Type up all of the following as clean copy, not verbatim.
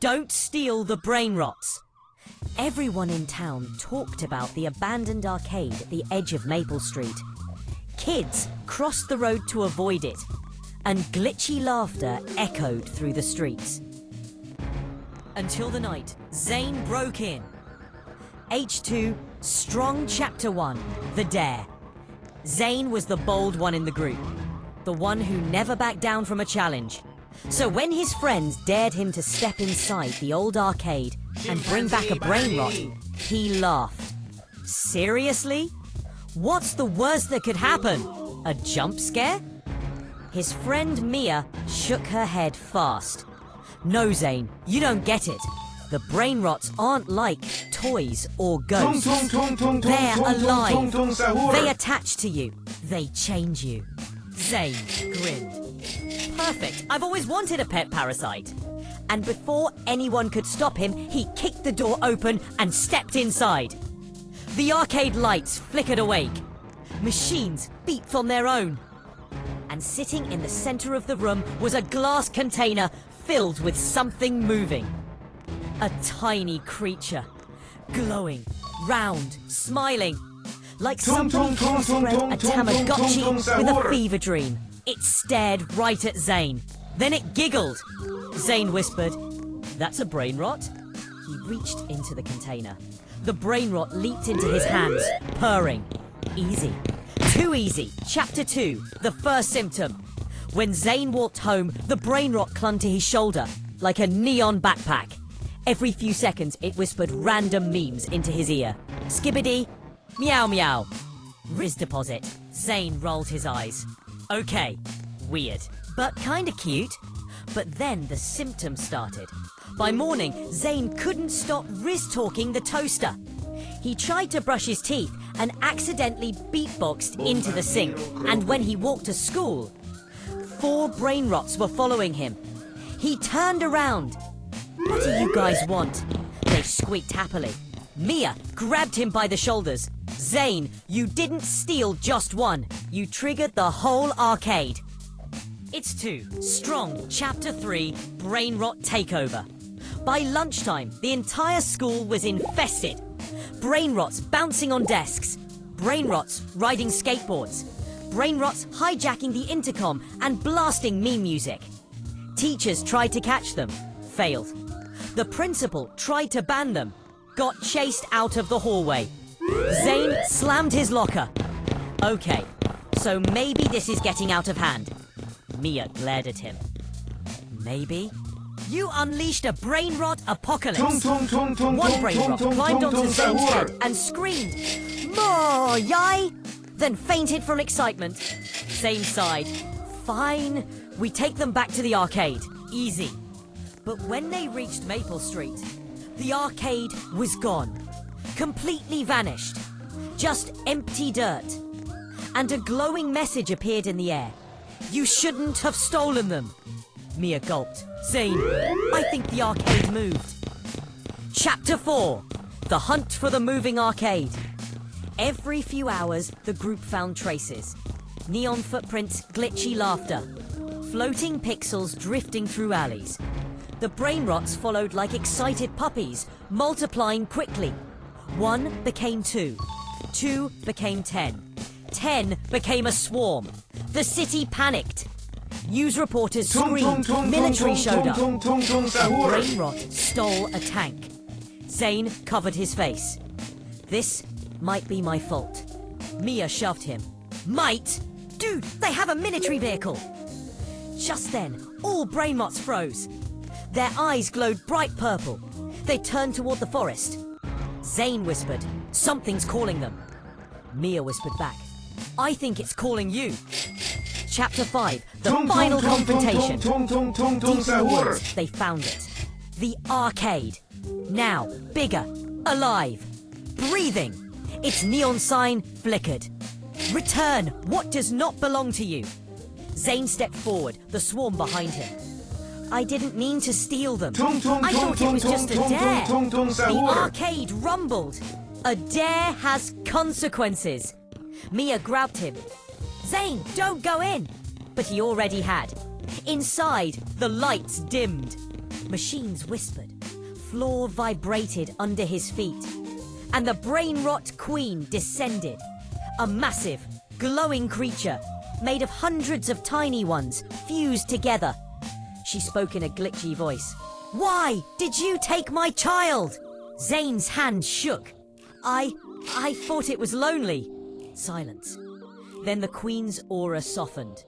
Don't steal the Brainrots. Everyone in town talked about the abandoned arcade at the edge of Maple Street. Kids crossed the road to avoid it, and glitchy laughter echoed through the streets. Until the night, Zane broke in. H2, Strong Chapter 1, The Dare. Zane was the bold one in the group, the one who never backed down from a challenge. So when his friends dared him to step inside the old arcade and bring back a Brainrot, he laughed. Seriously? What's the worst that could happen? A jump scare? His friend Mia shook her head fast. No, Zane, you don't get it. The Brainrots aren't like toys or ghosts. They're alive. They attach to you. They change you. Zane grinned. Perfect. I've always wanted a pet parasite. And before anyone could stop him, he kicked the door open and stepped inside. The arcade lights flickered awake. Machines beeped on their own. And sitting in the center of the room was a glass container filled with something moving. A tiny creature, glowing, round, smiling, like somebody crossbred a Tamagotchi with a fever dream. It stared right at Zane. Then it giggled. Zane whispered, "That's a Brainrot?" He reached into the container. The Brainrot leaped into his hands, purring. Easy. Too easy. Chapter 2, the first symptom. When Zane walked home, the Brainrot clung to his shoulder, like a neon backpack. Every few seconds, it whispered random memes into his ear. Skibbity, meow meow. Riz deposit. Zane rolled his eyes. Okay, weird, but kinda cute. But then the symptoms started. By morning, Zane couldn't stop Riz-talking the toaster. He tried to brush his teeth and accidentally beatboxed into the sink. And when he walked to school, 4 Brainrots were following him. He turned around. "What do you guys want?" They squeaked happily. Mia grabbed him by the shoulders. "Zane, you didn't steal just one. You triggered the whole arcade." It's 2, Strong, Chapter 3, Brainrot Takeover. By lunchtime, the entire school was infested. Brainrots bouncing on desks. Brainrots riding skateboards. Brainrots hijacking the intercom and blasting meme music. Teachers tried to catch them. Failed. The principal tried to ban them. Got chased out of the hallway. Zane slammed his locker. Okay, so maybe this is getting out of hand. Mia glared at him. Maybe? You unleashed a Brainrot apocalypse. One Brainrot climbed onto Zane's head and screamed, "More, yai!" Then fainted from excitement. Zane sighed. Fine, we take them back to the arcade. Easy. But when they reached Maple Street, the arcade was gone. Completely vanished. Just empty dirt. And a glowing message appeared in the air. You shouldn't have stolen them. Mia gulped. Zane, I think the arcade moved. Chapter 4, The Hunt for the Moving Arcade. Every few hours, the group found traces. Neon footprints, glitchy laughter. Floating pixels drifting through alleys. The Brainrots followed like excited puppies, multiplying quickly. 1 became 2. 2 became 10. 10 became a swarm. The city panicked. News reporters screamed. Military showed up. Brainrot stole a tank. Zane covered his face. This might be my fault. Mia shoved him. Might? Dude, they have a military vehicle. Just then, all Brainrots froze. Their eyes glowed bright purple. They turned toward the forest. Zane whispered, "Something's calling them." Mia whispered back, "I think it's calling you." Chapter 5, the final confrontation. Deep in the woods, they found it. The arcade. Now, bigger, alive, breathing. Its neon sign flickered. Return what does not belong to you. Zane stepped forward, the swarm behind him. I didn't mean to steal them. I thought it was just a dare. The arcade rumbled. A dare has consequences. Mia grabbed him. Zane, don't go in. But he already had. Inside, the lights dimmed. Machines whispered. floor vibrated under his feet, and the Brainrot Queen descended. A massive, glowing creature made of hundreds of tiny ones fused together. She spoke in a glitchy voice. "Why did you take my child?" Zane's hand shook. I thought it was lonely." Silence. Then the Queen's aura softened.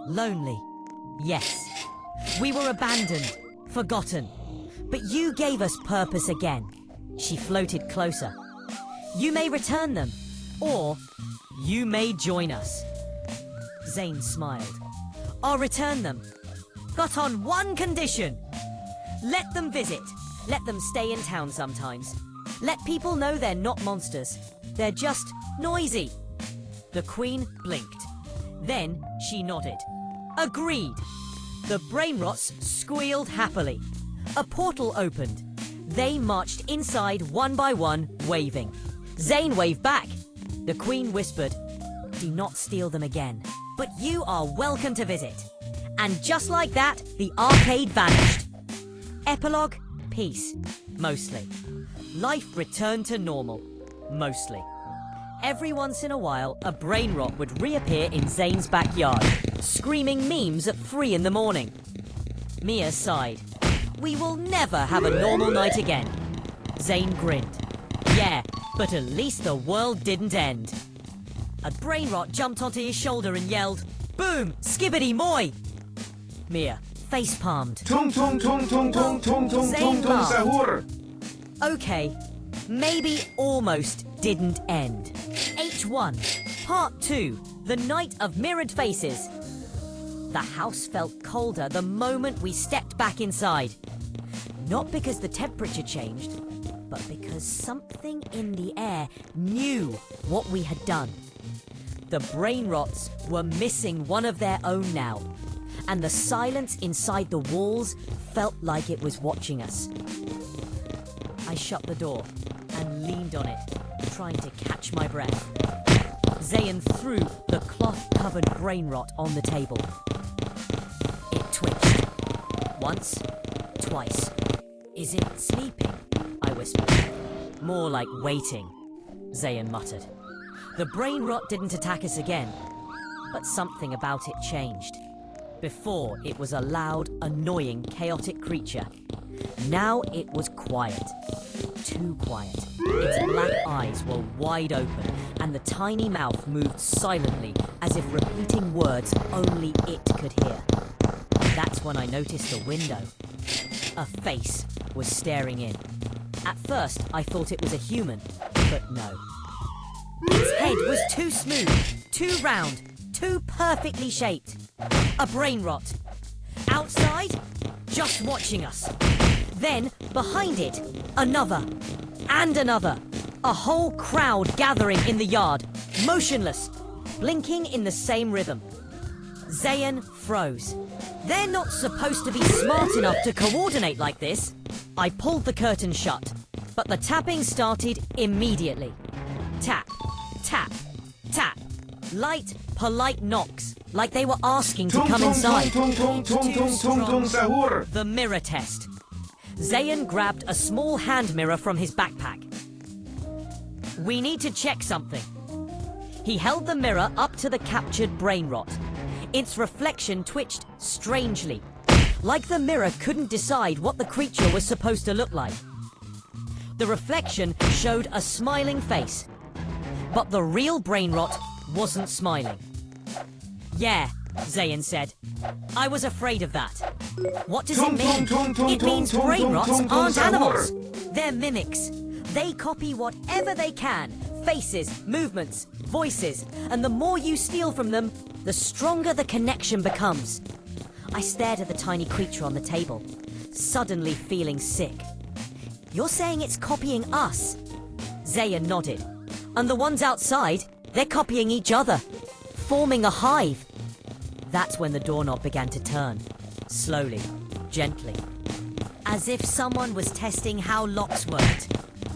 "Lonely. Yes. We were abandoned, forgotten. But you gave us purpose again." She floated closer. "You may return them, or you may join us." Zane smiled. "I'll return them, but on one condition. Let them visit. Let them stay in town sometimes. Let people know they're not monsters. They're just noisy." The Queen blinked. Then she nodded. "Agreed." The Brainrots squealed happily. A portal opened. They marched inside one by one, waving. Zane waved back. The Queen whispered, "Do not steal them again. But you are welcome to visit." And just like that, the arcade vanished. Epilogue, peace. Mostly. Life returned to normal. Mostly. Every once in a while, a Brainrot would reappear in Zane's backyard, screaming memes at 3 in the morning. Mia sighed. "We will never have a normal night again." Zane grinned. "Yeah, but at least the world didn't end." A Brainrot jumped onto his shoulder and yelled, "Boom! Skibbity moy!" Mia face-palmed. Tum-Tum Sahur. Okay, maybe almost didn't end. H1, Part 2, The Night of Mirrored Faces. The house felt colder the moment we stepped back inside. Not because the temperature changed, but because something in the air knew what we had done. The Brainrots were missing one of their own now, and the silence inside the walls felt like it was watching us. I shut the door and leaned on it, trying to catch my breath. Zayn threw the cloth-covered Brainrot on the table. It twitched. Once, twice. "Is it sleeping?" I whispered. "More like waiting," Zayn muttered. The Brainrot didn't attack us again, but something about it changed. Before, it was a loud, annoying, chaotic creature. Now it was quiet. Too quiet. Its black eyes were wide open, and the tiny mouth moved silently, as if repeating words only it could hear. That's when I noticed the window. A face was staring in. At first, I thought it was a human, but no. Its head was too smooth, too round, too perfectly shaped. A Brainrot. Outside, just watching us. Then, behind it, another. And another. A whole crowd gathering in the yard, motionless, blinking in the same rhythm. Zayn froze. They're not supposed to be smart enough to coordinate like this. I pulled the curtain shut, but the tapping started immediately. Tap, tap, tap. Light, polite knocks, like they were asking to come inside. Tum-Tum Sahur. The mirror test. Zayn grabbed a small hand mirror from his backpack. "We need to check something." He held the mirror up to the captured Brainrot. Its reflection twitched strangely, like the mirror couldn't decide what the creature was supposed to look like. The reflection showed a smiling face, but the real Brainrot wasn't smiling. "Yeah," Zayn said. "I was afraid of that." "What does it mean?" "It means Brainrots aren't animals. They're mimics. They copy whatever they can. Faces, movements, voices. And the more you steal from them, the stronger the connection becomes." I stared at the tiny creature on the table, suddenly feeling sick. "You're saying it's copying us?" Zayn nodded. "And the ones outside, they're copying each other, forming a hive." That's when the doorknob began to turn, slowly, gently, as if someone was testing how locks worked.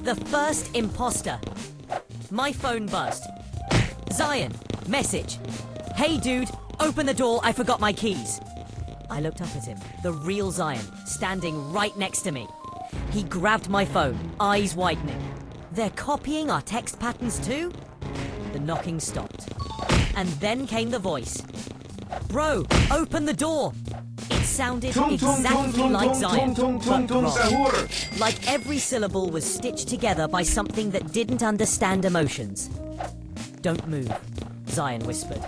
The first imposter. My phone buzzed. "Zayn, message. Hey dude, open the door, I forgot my keys." I looked up at him, the real Zayn, standing right next to me. He grabbed my phone, eyes widening. They're copying our text patterns too? The knocking stopped. And then came the voice. Bro, open the door! It sounded exactly like Zion, but Tum-Tum wrong. Sahur. Like every syllable was stitched together by something that didn't understand emotions. Don't move, Zion whispered.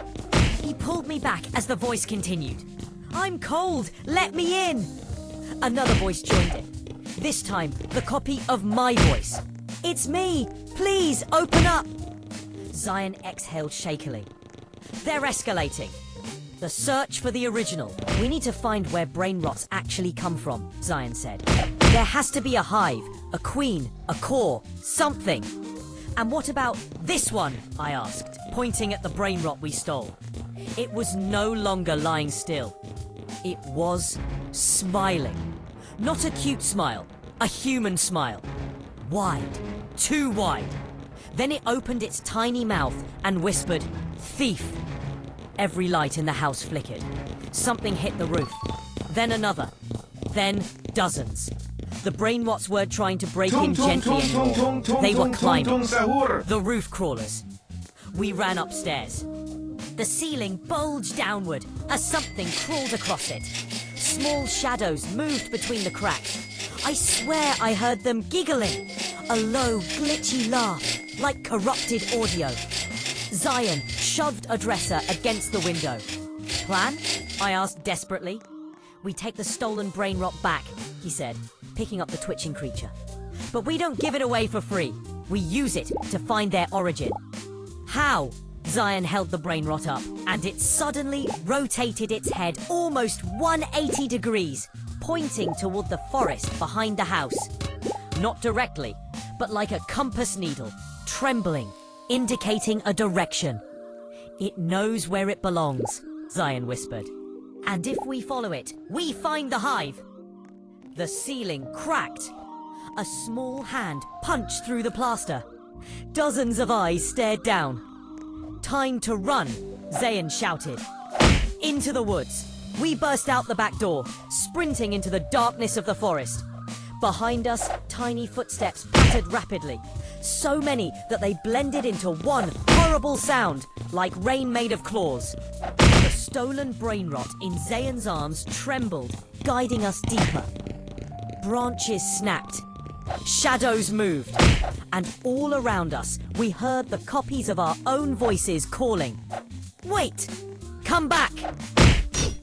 He pulled me back as the voice continued. I'm cold, let me in! Another voice joined in. This time, the copy of my voice. It's me! Please, open up! Zion exhaled shakily. They're escalating. The search for the original. We need to find where Brainrots actually come from, Zion said. There has to be a hive, a queen, a core, something. And what about this one? I asked, pointing at the Brainrot we stole. It was no longer lying still. It was smiling. Not a cute smile, a human smile. Wide, too wide. Then it opened its tiny mouth and whispered, "Thief." Every light in the house flickered. Something hit the roof. Then another. Then dozens. The Brainrots weren't trying to break in gently anymore. They were climbing. Tum-Tum Sahur. The roof crawlers. We ran upstairs. The ceiling bulged downward as something crawled across it. Small shadows moved between the cracks. I swear I heard them giggling. A low, glitchy laugh, like corrupted audio. Zion shoved a dresser against the window. Plan? I asked desperately. We take the stolen Brainrot back, he said, picking up the twitching creature. But we don't give it away for free. We use it to find their origin. How? Zion held the Brainrot up, and it suddenly rotated its head almost 180 degrees, pointing toward the forest behind the house. Not directly, but like a compass needle, trembling, indicating a direction. It knows where it belongs, Zion whispered. And if we follow it, we find the hive. The ceiling cracked. A small hand punched through the plaster. Dozens of eyes stared down. Time to run, Zion shouted. Into the woods. We burst out the back door, sprinting into the darkness of the forest. Behind us, tiny footsteps pattered rapidly. So many that they blended into one horrible sound, like rain made of claws. The stolen Brainrot in Zion's arms trembled, guiding us deeper. Branches snapped. Shadows moved. And all around us, we heard the copies of our own voices calling. Wait! Come back!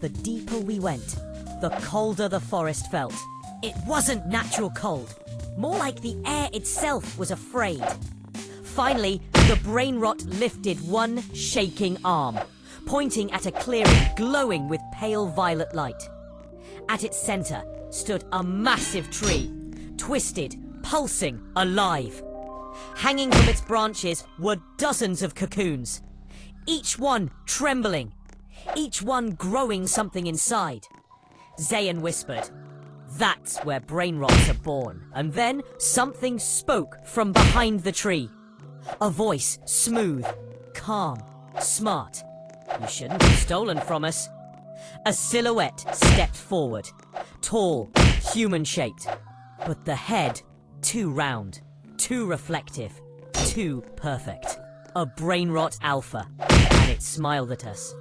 The deeper we went, the colder the forest felt. It wasn't natural cold. More like the air itself was afraid. Finally, the Brainrot lifted one shaking arm, pointing at a clearing glowing with pale violet light. At its center stood a massive tree, twisted, pulsing, alive. Hanging from its branches were dozens of cocoons, each one trembling, each one growing something inside. Zion whispered, "That's where Brainrots are born." And then something spoke from behind the tree. A voice, smooth, calm, smart. "You shouldn't have stolen from us." A silhouette stepped forward, tall, human-shaped, but the head too round, too reflective, too perfect. A Brainrot alpha, and it smiled at us.